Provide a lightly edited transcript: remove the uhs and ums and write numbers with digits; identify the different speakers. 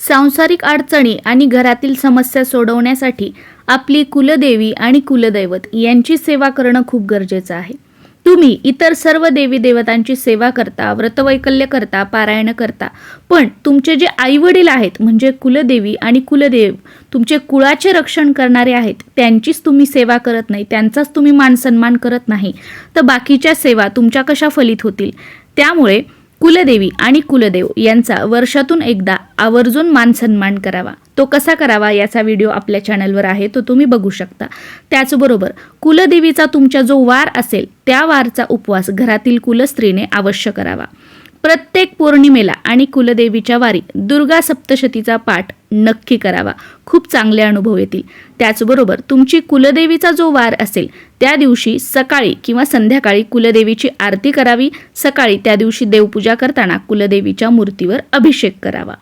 Speaker 1: सांसारिक अडचणी आणि घरातील समस्या सोडवण्यासाठी आपली कुलदेवी आणि कुलदैवत यांची सेवा करणं खूप गरजेचं आहे. तुम्ही इतर सर्व देवी देवतांची सेवा करता, व्रतवैकल्य करता, पारायण करता, पण तुमचे जे आईवडील आहेत म्हणजे कुलदेवी आणि कुलदेव तुमचे कुळाचे रक्षण करणारे आहेत, त्यांचीच तुम्ही सेवा करत नाही, त्यांचाच तुम्ही मानसन्मान करत नाही, तर बाकीच्या सेवा तुमच्या कशा फलित होतील? त्यामुळे कुलदेवी आणि कुलदेव यांचा वर्षातून एकदा आवर्जून मानसन्मान करावा. तो कसा करावा याचा व्हिडिओ आपल्या चॅनलवर आहे, तो तुम्ही बघू शकता. त्याचबरोबर कुलदेवीचा तुमचा जो वार असेल त्या वारचा उपवास घरातील कुलस्त्रीने अवश्य करावा. प्रत्येक पौर्णिमेला आणि कुलदेवीच्या वारी दुर्गा सप्तशतीचा पाठ नक्की करावा. खूप चांगले अनुभव येतील. त्याचबरोबर तुमची कुलदेवीचा जो वार असेल त्या दिवशी सकाळी किंवा संध्याकाळी कुलदेवीची आरती करावी. सकाळी त्या दिवशी देवपूजा करताना कुलदेवीच्या मूर्तीवर अभिषेक करावा.